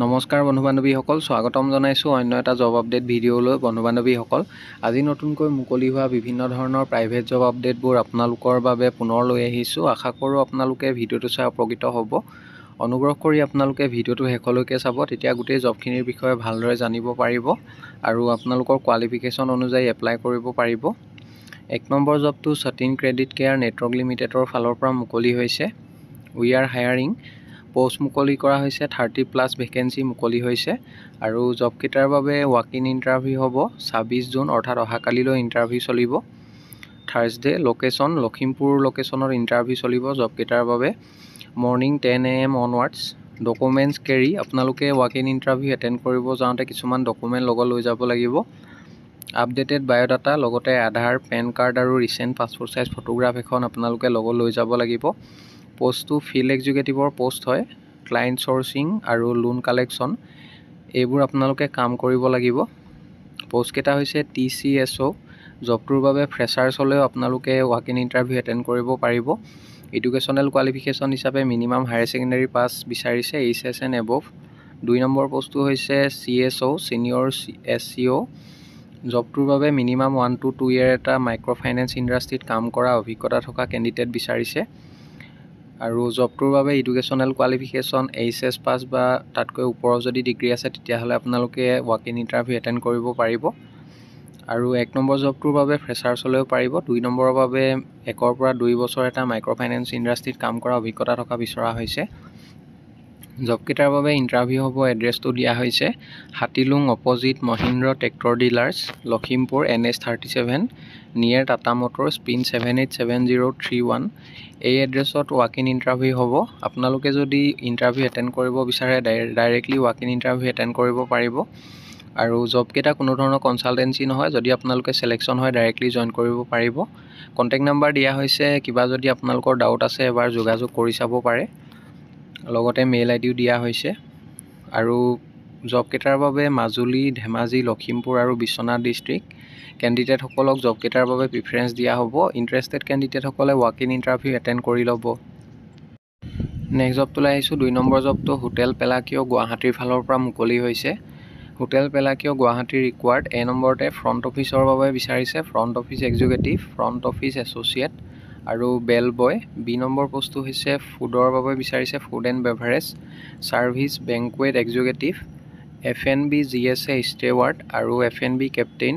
নমস্কাৰ বন্ধু-বান্ধৱীসকল, স্বাগতম জনাইছোঁ অন্য এটা জব আপডেট ভিডিঅ'লৈ। বন্ধু-বান্ধৱীসকল, আজি নতুনকৈ মুকলি হোৱা বিভিন্ন ধৰণৰ প্ৰাইভেট জব আপডেটবোৰ আপোনালোকৰ বাবে পুনৰ লৈ আহিছোঁ। আশা কৰোঁ আপোনালোকে ভিডিঅ'টো চাই উপকৃত হ'ব। অনুগ্ৰহ কৰি আপোনালোকে ভিডিঅ'টো শেষলৈকে চাব, তেতিয়া গোটেই জবখিনিৰ বিষয়ে ভালদৰে জানিব পাৰিব আৰু আপোনালোকৰ কোৱালিফিকেশ্যন অনুযায়ী এপ্লাই কৰিব পাৰিব। 1 নম্বৰ জবটো সতীন ক্ৰেডিট কেয়াৰ নেটৱৰ্ক লিমিটেডৰ ফালৰ পৰা মুকলি হৈছে। উই আৰ হায়াৰিং। পোষ্ট মুকলি কৰা হৈছে, 30+ ভেকেঞ্চি মুকলি হৈছে আৰু জবকেইটাৰ বাবে ৱাক ইন ইণ্টাৰভিউ হ'ব 26 জুন, অৰ্থাৎ অহাকালিলৈ ইণ্টাৰভিউ চলিব। থাৰ্ছডে। লোকেশ্যন লখিমপুৰ লোকেশ্যনত ইণ্টাৰভিউ চলিব জবকেইটাৰ বাবে। Morning 10 AM onwards. Documents carry. আপোনালোকে ৱাক ইন ইণ্টাৰভিউ এটেণ্ড কৰিব যাওঁতে কিছুমান ডকুমেণ্ট লগত লৈ যাব লাগিব। আপডেটেড বায়'ডাটা, লগতে আধাৰ, পেন কাৰ্ড আৰু ৰিচেণ্ট পাছপোৰ্ট চাইজ ফটোগ্ৰাফ এখন আপোনালোকে লগত লৈ যাব লাগিব। পোষ্টটো ফিল্ড এক্সিকিউটিভৰ পোষ্ট হয়। ক্লায়েণ্ট চ'ৰ্চিং আৰু লোন কালেকশ্যন, এইবোৰ আপোনালোকে কাম কৰিব লাগিব। পোষ্টকেইটা হৈছে TCSO। জবটোৰ বাবে ফ্ৰেছাৰ্ছ হ'লেও আপোনালোকে ৱাক ইন ইণ্টাৰভিউ এটেণ্ড কৰিব পাৰিব। এডুকেশ্যনেল কোৱালিফিকেশ্যন হিচাপে মিনিমাম হায়াৰ ছেকেণ্ডেৰী পাছ বিচাৰিছে, HS এণ্ড এবভ। 2 নম্বৰ পোষ্টটো হৈছে CSO, ছিনিয়ৰ SCO। জবটোৰ বাবে মিনিমাম 1 to 2 year এটা মাইক্ৰ' ফাইনেন্স ইণ্ডাষ্ট্ৰীত কাম কৰা অভিজ্ঞতা থকা কেণ্ডিডেট বিচাৰিছে। আৰু জবটোৰ বাবে এডুকেশ্যনেল কোৱালিফিকেশ্যন HS পাছ বা তাতকৈ ওপৰৰ যদি ডিগ্ৰী আছে তেতিয়াহ'লে আপোনালোকে ৱাক ইন ইণ্টাৰভিউ এটেণ্ড কৰিব পাৰিব। আৰু 1 নম্বৰ জবটোৰ বাবে ফ্ৰেছাৰ্ছ হ'লেও পাৰিব। 2 নম্বৰৰ বাবে 1 পৰা 2 বছৰ এটা মাইক্ৰ' ফাইনেন্স ইণ্ডাষ্ট্ৰীত কাম কৰা অভিজ্ঞতা থকা বিচৰা হৈছে। জবকেইটাৰ বাবে ইণ্টাৰভিউ হ'ব। এড্ৰেছটো দিয়া হৈছে Hatilung opposite Mahindra tractor dealers, Lakhimpur, NH 37 near Tata motors, pin 787031। এই এড্ৰেছত ৱাক ইন ইণ্টাৰভিউ হ'ব। আপোনালোকে যদি ইণ্টাৰভিউ এটেণ্ড কৰিব বিচাৰে directly walk in interview attend কৰিব পাৰিব। আৰু জবকেইটা কোনো ধৰণৰ কনচালটেঞ্চি নহয়। যদি আপোনালোকে চিলেকশ্যন হয় ডাইৰেক্টলি জইন কৰিব পাৰিব। কণ্টেক্ট নাম্বাৰ দিয়া হৈছে, কিবা যদি আপোনালোকৰ ডাউট আছে এবাৰ যোগাযোগ কৰি চাব পাৰে। লগতে মেইল আইডিও দিয়া হৈছে। আৰু জবকেইটাৰ বাবে মাজুলী, ধেমাজি, লখিমপুৰ আৰু বিশ্বনাথ ডিষ্ট্ৰিক্ট কেণ্ডিডেটসকলক জবকেইটাৰ বাবে প্ৰিফাৰেঞ্চ দিয়া হ'ব। ইণ্টাৰেষ্টেড কেণ্ডিডেটসকলে ৱাক ইন ইণ্টাৰভিউ এটেণ্ড কৰি ল'ব। নেক্সট জবটোলৈ আহিছোঁ। 2 নম্বৰ জবটো হোটেল পেলাকিয় গুৱাহাটীৰ ফালৰ পৰা মুকলি হৈছে। Hotel Palacia Guwahati required. A নম্বৰতে ফ্ৰণ্ট অফিচৰ বাবে বিচাৰিছে, front office executive, front office associate আৰু বেল বয়। B নম্বৰ পোষ্টটো হৈছে ফুডৰ বাবে বিচাৰিছে, food and beverage service banquet executive, F&B GSA steward আৰু F&B কেপ্টেইন।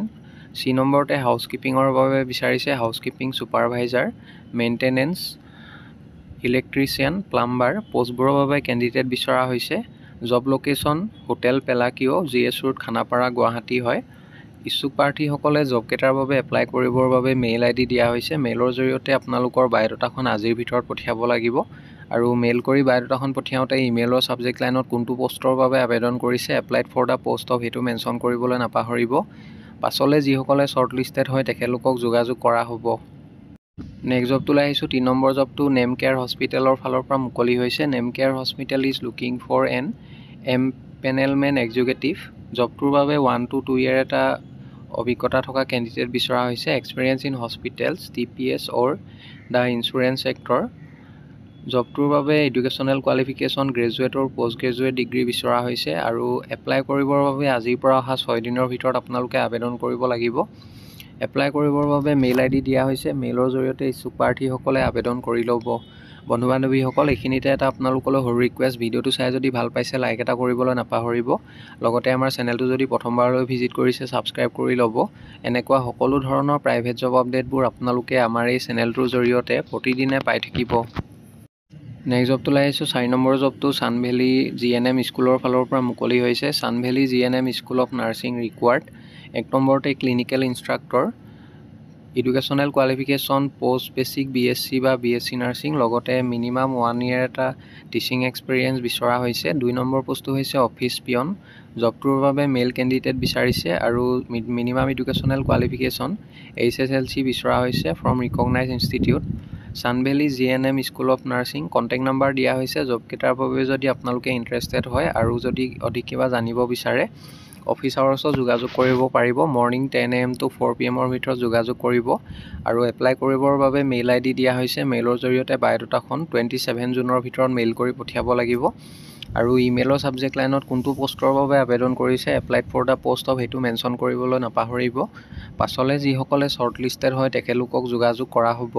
C নম্বৰতে হাউচকিপিঙৰ বাবে বিচাৰিছে, housekeeping supervisor, maintenance, electrician, plumber. পোষ্টবোৰৰ বাবে কেণ্ডিডেট বিচৰা হৈছে। Job location hotel Palacia, GS road, Khanapara, Guwahati হয়। ইচ্ছুক প্ৰাৰ্থীসকলে জবকেইটাৰ বাবে এপ্লাই কৰিবৰ বাবে মেইল ID দিয়া হৈছে। মেইলৰ জৰিয়তে আপোনালোকৰ বায়'ডাটাখন আজিৰ ভিতৰত পঠিয়াব লাগিব। আৰু মেইল কৰি বায়'ডাটাখন পঠিয়াওঁতে ইমেইলৰ ছাবজেক্ট লাইনত কোনটো পোষ্টৰ বাবে আবেদন কৰিছে, applied for the post of, সেইটো মেনশ্যন কৰিবলৈ নাপাহৰিব। পাছলৈ যিসকলে শ্বৰ্টলিষ্টেড হয় তেখেতলোকক যোগাযোগ কৰা হ'ব। নেক্সট জবটোলৈ আহিছোঁ। 3 নম্বৰ জবটো নেম কেয়াৰ হস্পিটেলৰ ফালৰ পৰা মুকলি হৈছে। Nemcare hospital is looking for an empanelment executive. জবটোৰ বাবে 1 to 2 year এটা অভিজ্ঞতা থকা কেণ্ডিডেট বিচৰা হৈছে। Experience in hospitals, TPS or the insurance sector. জবটোৰ বাবে educational qualification graduate or post graduate degree বিচৰা হৈছে। আৰু এপ্লাই কৰিবৰ বাবে আজিৰ পৰা অহা 6 দিনৰ ভিতৰত আপোনালোকে আবেদন কৰিব লাগিব। এপ্লাই কৰিবৰ বাবে মেইল ID দিয়া হৈছে। মেইলৰ জৰিয়তে ইচ্ছুক প্ৰাৰ্থীসকলে আবেদন কৰি ল'ব। বন্ধু-বান্ধৱীসকল, এইখিনিতে এটা আপোনালোকলৈ সৰু ৰিকুৱেষ্ট, ভিডিঅ'টো চাই যদি ভাল পাইছে লাইক এটা কৰিবলৈ নাপাহৰিব। লগতে আমাৰ চেনেলটো যদি প্ৰথমবাৰলৈ ভিজিট কৰিছে ছাবস্ক্ৰাইব কৰি ল'ব। এনেকুৱা সকলো ধৰণৰ প্ৰাইভেট জব আপডেটবোৰ আপোনালোকে আমাৰ এই চেনেলটোৰ জৰিয়তে প্ৰতিদিনে পাই থাকিব। নেক্সট জবটোলৈ আহিছোঁ। 4 নম্বৰ জবটো চানভেলী GNM স্কুলৰ ফালৰ পৰা মুকলি হৈছে। চানভেলী GNM school of nursing required. 1 নম্বৰতে clinical instructor. Educational qualification post basic BSc বা BSc নাৰ্ছিং, লগতে মিনিমাম 1 year এটা টিচিং এক্সপিৰিয়েঞ্চ বিচৰা হৈছে। 2 নম্বৰ পোষ্টটো হৈছে অফিচ পিয়ন। জবটোৰ বাবে মেইল কেণ্ডিডেট বিচাৰিছে আৰু মিনিমাম এডুকেশ্যনেল কোৱালিফিকেশ্যন HSLC বিচৰা হৈছে from recognise institute. Sunvalley GNM school of nursing. Contact number দিয়া হৈছে। জবকেইটাৰ বাবে যদি আপোনালোকে ইণ্টাৰেষ্টেড হয় আৰু যদি অধিক কিবা জানিব বিচাৰে অফিচ আৱাৰ্ছত যোগাযোগ কৰিব পাৰিব। মৰ্ণিং 10 AM to 4 PM ভিতৰত যোগাযোগ কৰিব। আৰু এপ্লাই কৰিবৰ বাবে মেইল ID দিয়া হৈছে। মেইলৰ জৰিয়তে বায়'ডাটাখন 27 জুনৰ ভিতৰত মেইল কৰি পঠিয়াব লাগিব। আৰু ইমেইলৰ ছাবজেক্ট লাইনত কোনটো পোষ্টৰ বাবে আবেদন কৰিছে applied for the post of সেইটো মেনশ্যন কৰিবলৈ নাপাহৰিব। পাছলৈ যিসকলে শ্বৰ্ট লিষ্টেড হয় তেখেতলোকক যোগাযোগ কৰা হ'ব।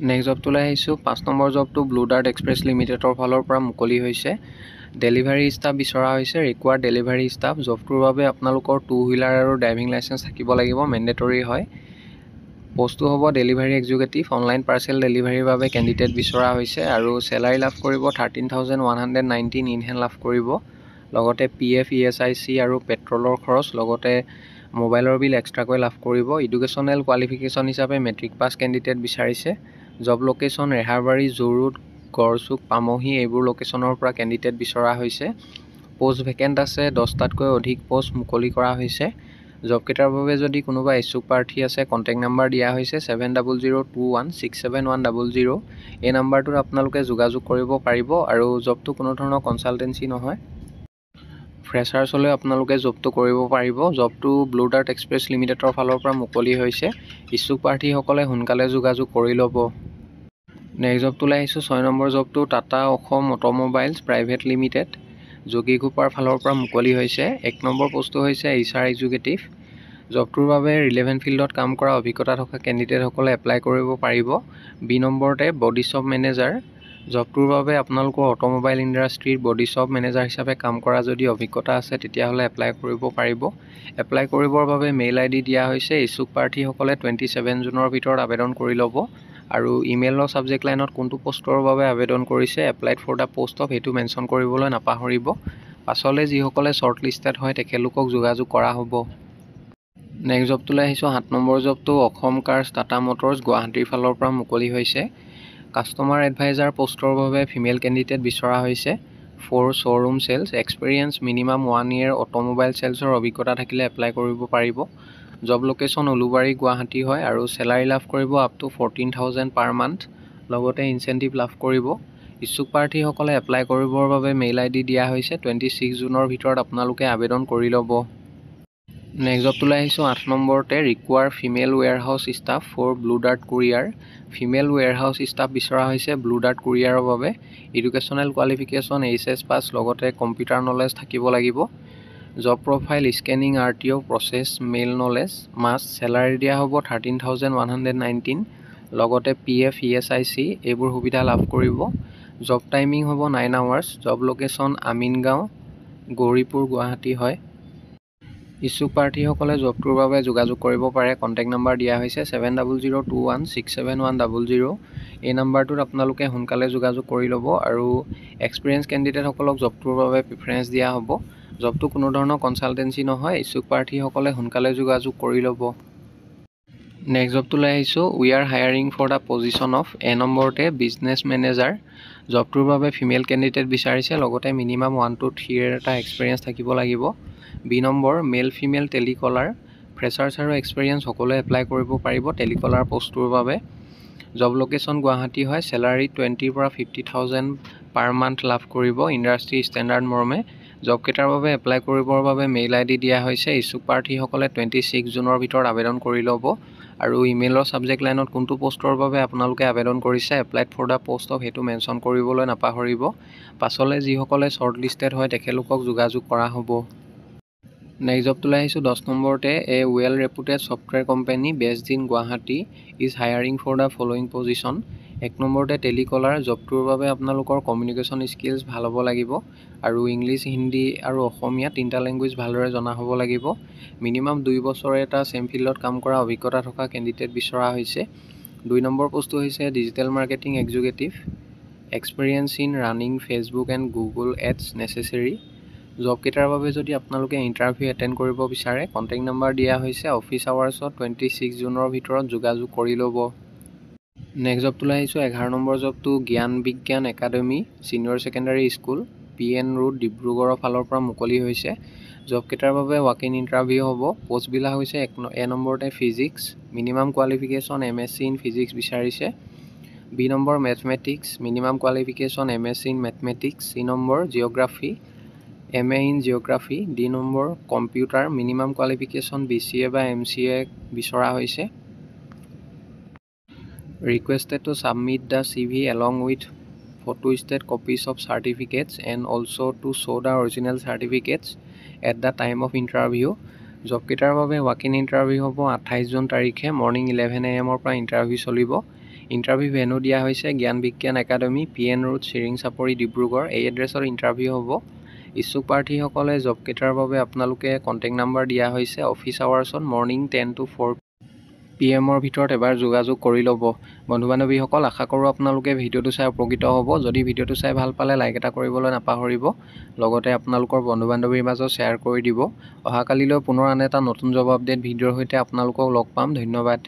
নেক্সট জবটোলৈ আহিছোঁ। 5 নম্বৰ জবটো ব্লু ডাৰ্ট এক্সপ্ৰেছ লিমিটেডৰ ফালৰ পৰা মুকলি হৈছে। ডেলিভাৰী ষ্টাফ বিচৰা হৈছে। Required delivery staff. জবটোৰ বাবে আপোনালোকৰ 2 হুইলাৰ আৰু ড্ৰাইভিং লাইচেঞ্চ থাকিব লাগিব, মেণ্ডেটৰী হয়। পোষ্টটো হ'ব ডেলিভাৰী এক্সিকিউটিভ। অনলাইন পাৰ্চেল ডেলিভাৰীৰ বাবে কেণ্ডিডেট বিচৰা হৈছে আৰু চেলাৰী লাভ কৰিব 13,119 ইন হেণ্ড লাভ কৰিব। লগতে PF, ESIC আৰু পেট্ৰলৰ খৰচ, লগতে মোবাইলৰ বিল এক্সট্ৰাকৈ লাভ কৰিব। এডুকেশ্যনেল কোৱালিফিকেশ্যন হিচাপে মেট্ৰিক পাছ কেণ্ডিডেট বিচাৰিছে। জব লোকেশ্যন ৰেহাৰবাৰী, জোৰুড, গড়চুক, পামহি এইবোৰ লোকেশ্যনৰ পৰা কেণ্ডিডেট বিচৰা হৈছে। পোষ্ট ভেকেণ্ট আছে। 10টাতকৈ অধিক পোষ্ট মুকলি কৰা হৈছে। জবকেইটাৰ বাবে যদি কোনোবা ইচ্ছুক প্ৰাৰ্থী আছে, কণ্টেক্ট নাম্বাৰ দিয়া হৈছে 7002167100। এই নাম্বাৰটোত আপোনালোকে যোগাযোগ কৰিব পাৰিব আৰু জবটো কোনো ধৰণৰ কনচালটেঞ্চি নহয়। ফ্ৰেছাৰ্ছলৈ আপোনালোকে জবটো কৰিব পাৰিব। জবটো ব্লু ডাৰ্ট এক্সপ্ৰেছ লিমিটেডৰ ফালৰ পৰা মুকলি হৈছে। ইচ্ছুক প্ৰাৰ্থীসকলে সোনকালে যোগাযোগ কৰি ল'ব। নেক্সট জবটোলৈ আহিছোঁ। 6 নম্বৰ জবটো Tata Assam automobiles private limited যোগীঘোপাৰ ফালৰ পৰা মুকলি হৈছে। 1 নম্বৰ পোষ্টটো হৈছে HR এক্সিকিউটিভ। জবটোৰ বাবে ৰিলেভেণ্ট ফিল্ডত কাম কৰা অভিজ্ঞতা থকা কেণ্ডিডেটসকলে এপ্লাই কৰিব পাৰিব। B নম্বৰতে বডি শ্বপ মেনেজাৰ। জবটোৰ বাবে আপোনালোকৰ অট'মোবাইল ইণ্ডাষ্ট্ৰীৰ বডি শ্বপ মেনেজাৰ হিচাপে কাম কৰা যদি অভিজ্ঞতা আছে তেতিয়াহ'লে এপ্লাই কৰিব পাৰিব। এপ্লাই কৰিবৰ বাবে মেইল ID দিয়া হৈছে। ইচ্ছুক প্ৰাৰ্থীসকলে 27 জুনৰ ভিতৰত আবেদন কৰি ল'ব আৰু ইমেইলৰ ছাবজেক্ট লাইনত কোনটো পোষ্টৰ বাবে আবেদন কৰিছে applied for the post of সেইটো মেনশ্যন কৰিবলৈ নাপাহৰিব। পাছলৈ যিসকলে শ্বৰ্ট লিষ্টেড হয় তেখেতলোকক যোগাযোগ কৰা হ'ব। নেক্সট জবটোলৈ আহিছোঁ। 7 নম্বৰ জবটো অসম কাৰ্ছ টাটা মটৰ্ছ গুৱাহাটীৰ ফালৰ পৰা মুকলি হৈছে। কাষ্টমাৰ এডভাইজাৰ পোষ্টৰ বাবে ফিমেল কেণ্ডিডেট বিচৰা হৈছে। 4 showroom sales experience minimum 1 year automobile চেলছৰ অভিজ্ঞতা থাকিলে এপ্লাই কৰিব পাৰিব। জব লোকেশ্যন উলুবাৰী গুৱাহাটী হয় আৰু চেলাৰী লাভ কৰিব আপ টু 14,000 পাৰ মান্থ, লগতে ইনচেণ্টিভ লাভ কৰিব। ইচ্ছুক প্ৰাৰ্থীসকলে এপ্লাই কৰিবৰ বাবে মেইল ID দিয়া হৈছে। 26 জুনৰ ভিতৰত আপোনালোকে আবেদন কৰি ল'ব। নেক্সট জবটোলৈ আহিছোঁ। 8 নম্বৰতে require female warehouse staff for Blue Dart courier. Female warehouse staff বিচৰা হৈছে ব্লু ডাৰ্ট কুৰিয়াৰৰ বাবে। এডুকেশ্যনেল কোৱালিফিকেশ্যন HS পাছ, লগতে কম্পিউটাৰ নলেজ থাকিব লাগিব। Job profile scanning RTO process mail knowledge must. Salary দিয়া হ'ব 13,119, লগতে PF, ESIC এইবোৰ সুবিধা লাভ কৰিব। জব টাইমিং হ'ব 9 hours। Job location Amingaon, Gauripur, Guwahati হয়। ইচ্ছুক প্ৰাৰ্থীসকলে জবটোৰ বাবে যোগাযোগ কৰিব পাৰে। কণ্টেক্ট নাম্বাৰ দিয়া হৈছে 7002167100। এই নাম্বাৰটোত আপোনালোকে সোনকালে যোগাযোগ কৰি ল'ব আৰু এক্সপিৰিয়েঞ্চ কেণ্ডিডেটসকলক জবটোৰ বাবে প্ৰিফাৰেঞ্চ দিয়া হ'ব। জবটো কোনো ধৰণৰ কনচালটেঞ্চি নহয়। ইচ্ছুক প্ৰাৰ্থীসকলে সোনকালে যোগাযোগ কৰি ল'ব। নেক্সট জবটোলৈ আহিছোঁ। We are hiring for the position of A নম্বৰতে বিজনেছ মেনেজাৰ। জবটোৰ বাবে ফিমেল কেণ্ডিডেট বিচাৰিছে, লগতে মিনিমাম 1 to 3 year এটা এক্সপিৰিয়েঞ্চ থাকিব লাগিব। B number male female telecaller. Freshers আৰু এক্সপিৰিয়েঞ্চ সকলোৱে এপ্লাই কৰিব পাৰিব টেলিকলাৰ পোষ্টটোৰ বাবে। জব লোকেশ্যন গুৱাহাটী হয়। চেলাৰী 20,000 পৰা 50,000 পাৰ মান্থ লাভ কৰিব ইণ্ডাষ্ট্ৰী ষ্টেণ্ডাৰ্ড মৰ্মে। জবকেইটাৰ বাবে এপ্লাই কৰিবৰ বাবে মেইল ID দিয়া হৈছে। ইচ্ছুক প্ৰাৰ্থীসকলে 26 জুনৰ ভিতৰত আবেদন কৰি ল'ব আৰু ইমেইলৰ ছাবজেক্ট লাইনত কোনটো পোষ্টৰ বাবে আপোনালোকে আবেদন কৰিছে applied for the post of সেইটো মেনশ্যন কৰিবলৈ নাপাহৰিব। পাছলৈ যিসকলে শ্বৰ্ট লিষ্টেড হয় তেখেতলোকক যোগাযোগ কৰা হ'ব। নেক্সট জবটোলৈ আহিছোঁ। 10 নম্বৰতে a well reputed software company based in Guwahati is hiring for the following position. 1 নম্বৰতে টেলিকলাৰ। জবটোৰ বাবে আপোনালোকৰ কমিউনিকেশ্যন স্কিলছ ভাল হ'ব লাগিব আৰু ইংলিছ, হিন্দী আৰু অসমীয়া 3টা লেংগুৱেজ ভালদৰে জনা হ'ব লাগিব। মিনিমাম 2 বছৰ এটা চেম ফিল্ডত কাম কৰা অভিজ্ঞতা থকা কেণ্ডিডেট বিচৰা হৈছে। 2 নম্বৰ পোষ্টটো হৈছে digital marketing executive. Experience in running Facebook and Google ads necessary. জবকেইটাৰ বাবে যদি আপোনালোকে ইণ্টাৰভিউ এটেণ্ড কৰিব বিচাৰে কণ্টেক্ট নাম্বাৰ দিয়া হৈছে। অফিচ আৱাৰ্ছত 26 জুনৰ ভিতৰত যোগাযোগ কৰি ল'ব। নেক্সট জবটোলৈ আহিছোঁ। 11 নম্বৰ জবটো জ্ঞান বিজ্ঞান academy senior secondary school PN road ডিব্ৰুগড়ৰ ফালৰ পৰা মুকলি হৈছে। জবকেইটাৰ বাবে ৱাক ইন ইণ্টাৰভিউ হ'ব। পোষ্টবিলাক হৈছে A নম্বৰতে physics. Minimum qualification MSc in physics বিচাৰিছে। B number mathematics. Minimum qualification MSc in mathematics. C number geography MA in geography. D number computer. Minimum qualification BCA বা MCA বিচৰা হৈছে। Requested to submit the CV along with photostat copies of certificates and also to show the original certificates at the time of interview. Job কেইটাৰ বাবে walk in interview হ'ব 28 June তাৰিখে morning 11 AM পৰা interview চলিব। Interview venue দিয়া হৈছে জ্ঞান বিজ্ঞান একাডেমি PN ৰোড চিৰিং চাপৰি ডিব্ৰুগড়। এই এড্ৰেছৰ ইণ্টাৰভিউ হ'ব। ইচ্ছুক প্ৰাৰ্থীসকলে জব কেইটাৰ বাবে আপোনালোকে কণ্টেক্ট নাম্বাৰ দিয়া হৈছে। অফিচ আৱাৰ্ছত মৰ্ণিং 10 to 4 PM ভিতৰত এবাৰ যোগাযোগ কৰি ল'ব। বন্ধু বান্ধৱীসকল, আশা কৰোঁ আপোনালোকে ভিডিঅ'টো চাই উপকৃত হ'ব। যদি ভিডিঅ'টো চাই ভাল পালে লাইক এটা কৰিবলৈ নাপাহৰিব। লগতে আপোনালোকৰ বন্ধু বান্ধৱীৰ মাজত শ্বেয়াৰ কৰি দিব। অহাকালিলৈ পুনৰ আন এটা নতুন জব আপডেট ভিডিঅ'ৰ সৈতে আপোনালোকক লগ পাম। ধন্যবাদ।